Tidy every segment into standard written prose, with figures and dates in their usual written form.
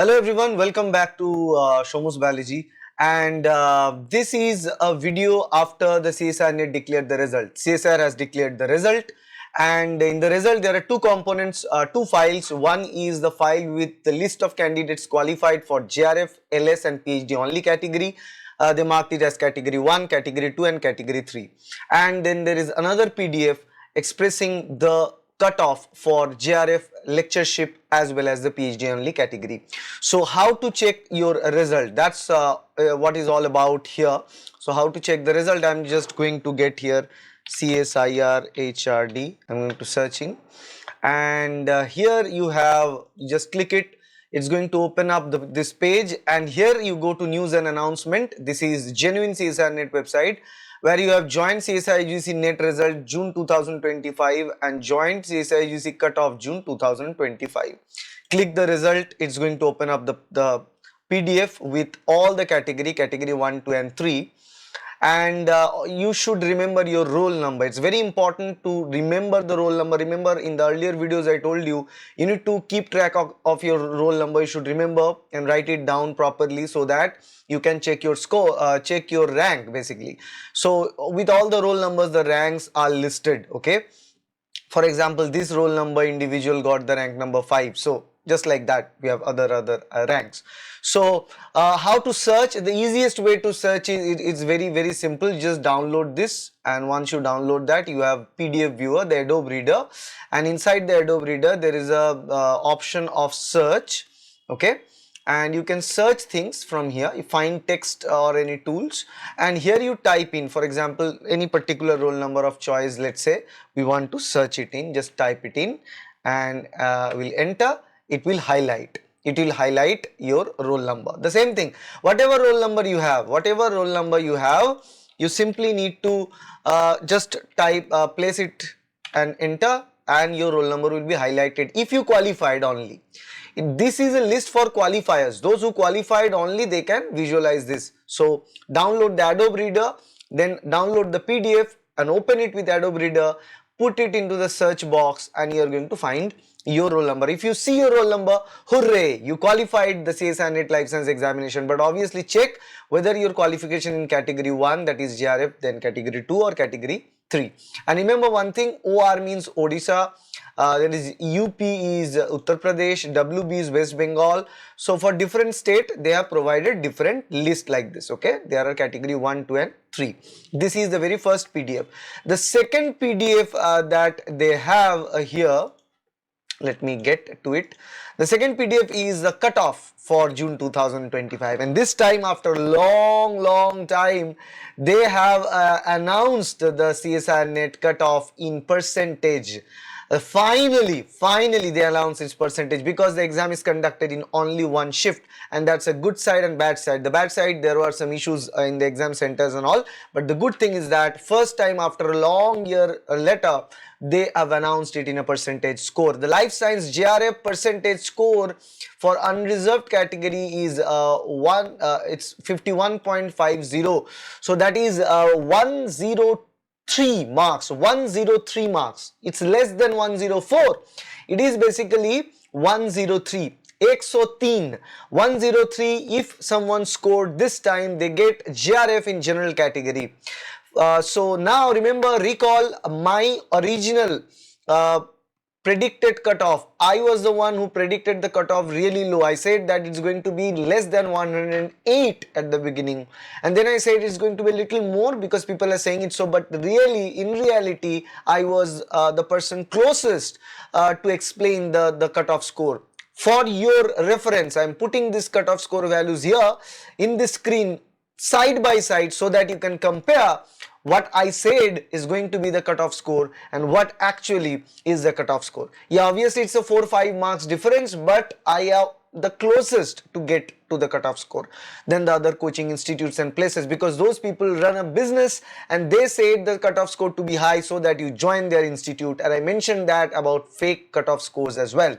Hello everyone, welcome back to shomus Biology, and this is a video after the CSIR NET declared the result. CSIR has declared the result, and in the result there are two components, two files. One is the file with the list of candidates qualified for JRF, LS and PhD only category. They marked it as category 1, category 2 and category 3, and then there is another PDF expressing the cutoff for JRF lectureship as well as the PhD only category. So how to check your result, that's what is all about here. So how to check the result, I'm just going to get here CSIR HRD, I'm going to searching, and here you have, just click it, it's going to open up this page, and here you go to news and announcement. This is genuine CSIR NET website where you have joined CSIR UGC NET result June 2025 and joined CSIR UGC cutoff June 2025. Click the result, it's going to open up the PDF with all the category 1, 2 and 3. And you should remember your roll number. It's very important to remember the roll number. Remember, in the earlier videos I told you, you need to keep track of your roll number. You should remember and write it down properly so that you can check your score, check your rank basically. So with all the roll numbers, the ranks are listed. Okay, for example, this roll number individual got the rank number 5. So just like that, we have other ranks. So how to search? The easiest way to search is, it's very simple. Just download this, and once you download that, you have PDF viewer, the Adobe Reader, and inside the Adobe Reader there is a option of search. Okay, and you can search things from here. You find text or any tools, and here you type in, for example, any particular roll number of choice. Let's say we want to search it in, just type it in, and we'll enter. It will highlight your roll number. The same thing, whatever roll number you have, you simply need to just type, place it and enter, and your roll number will be highlighted if you qualified only. This is a list for qualifiers. Those who qualified only, they can visualize this. So download the Adobe Reader, then download the PDF and open it with Adobe Reader, put it into the search box, and you are going to find your roll number. If you see your roll number, hooray, you qualified the CSIR NET Life Science examination. But obviously check whether your qualification in category 1, that is JRF, then category 2 or category 3. And remember one thing, OR means Odisha, that is UP is Uttar Pradesh, WB is West Bengal. So for different state, they have provided different list like this. Okay, there are category 1, 2 and 3. This is the very first PDF. The second PDF that they have here, let me get to it. The second PDF is the cutoff for June 2025, and this time, after long time, they have announced the CSIR NET cutoff in percentage. Finally they announced its percentage, because the exam is conducted in only one shift, and that's a good side and bad side. The bad side, there were some issues in the exam centers and all, but the good thing is that first time after a long year later, they have announced it in a percentage score. The life science JRF percentage score for unreserved category is it's 51.50. So that is 103 marks. 103 marks. It's less than 104. It is basically 103. 103. 103. If someone scored this time, they get JRF in general category. So now remember, recall my original predicted cutoff. I was the one who predicted the cutoff really low. I said that it's going to be less than 108 at the beginning, and then I said it's going to be a little more because people are saying it so, but really, in reality, I was the person closest to explain the cutoff score. For your reference, I am putting this cutoff score values here in the screen side by side so that you can compare what I said is going to be the cutoff score and what actually is the cutoff score. Yeah, obviously it's a 4-5 marks difference, but I have the closest to get to the cutoff score than the other coaching institutes and places, because those people run a business and they said the cutoff score to be high so that you join their institute, and I mentioned that about fake cutoff scores as well.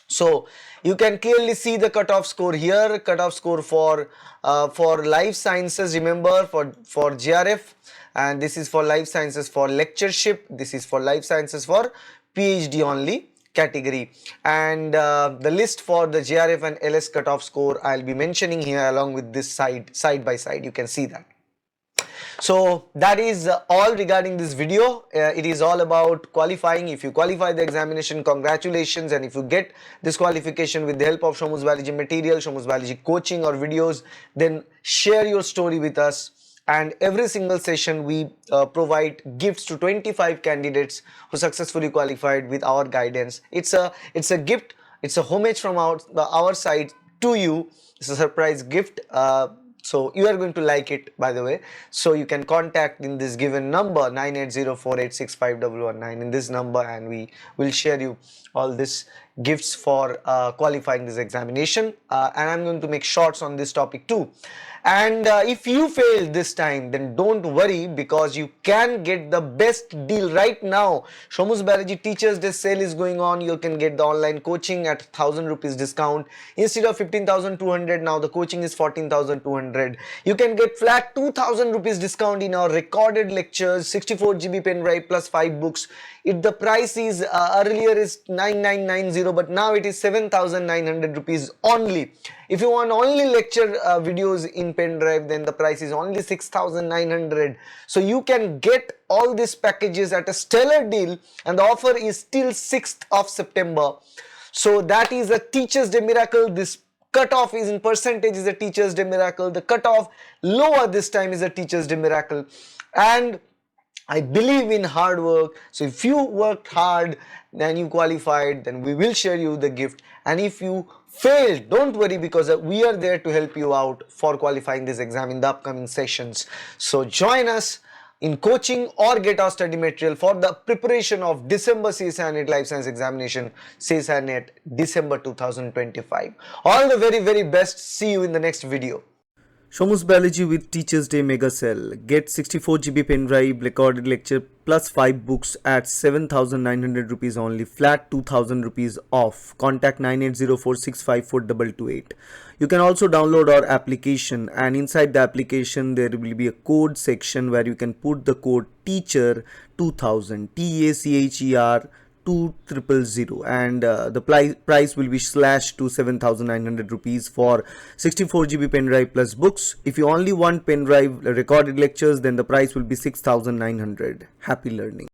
So you can clearly see the cutoff score here, cutoff score for life sciences, remember, for JRF, and this is for life sciences for lectureship, this is for life sciences for PhD only category, and the list for the JRF and LS cutoff score I'll be mentioning here along with this side by side. You can see that. So that is all regarding this video. It is all about qualifying. If you qualify the examination, congratulations, and if you get this qualification with the help of shomus biology material, shomus biology coaching or videos, then share your story with us. And every single session we provide gifts to 25 candidates who successfully qualified with our guidance. It's a gift, it's a homage from our side to you. It's a surprise gift. So you are going to like it, by the way. So you can contact in this given number 9804865119 in this number, and we will share you all these gifts for qualifying this examination. And I'm going to make shorts on this topic too. And if you fail this time, then don't worry, because you can get the best deal right now. Shomus Biology Teachers Day sale is going on. You can get the online coaching at 1000 rupees discount. Instead of 15,200, now the coaching is 14,200. You can get flat 2000 rupees discount in our recorded lectures, 64 GB pen drive plus 5 books. The price is earlier is 9990, but now it is 7,900 rupees only. If you want only lecture videos in pen drive, then the price is only 6,900. So you can get all these packages at a stellar deal, and the offer is till 6th of September. So that is a Teachers Day miracle. This cutoff is in percentage is a Teachers Day miracle. The cutoff lower this time is a Teachers Day miracle. And I believe in hard work. So if you worked hard, then you qualified, then we will share you the gift. And if you failed, don't worry, because we are there to help you out for qualifying this exam in the upcoming sessions. So join us in coaching or get our study material for the preparation of December CSIR NET Life Science Examination, CSIR NET December 2025. All the very, very best. See you in the next video. Shomus Biology with Teachers Day Mega Sale. Get 64 GB pen drive, recorded lecture plus 5 books at 7,900 rupees only. Flat 2,000 rupees off. Contact 9804654228. You can also download our application, and inside the application there will be a code section where you can put the code teacher 2000 TACHER 2000, and the price will be slashed to 7,900 rupees for 64 GB pen drive plus books. If you only want pen drive recorded lectures, then the price will be 6,900. Happy learning.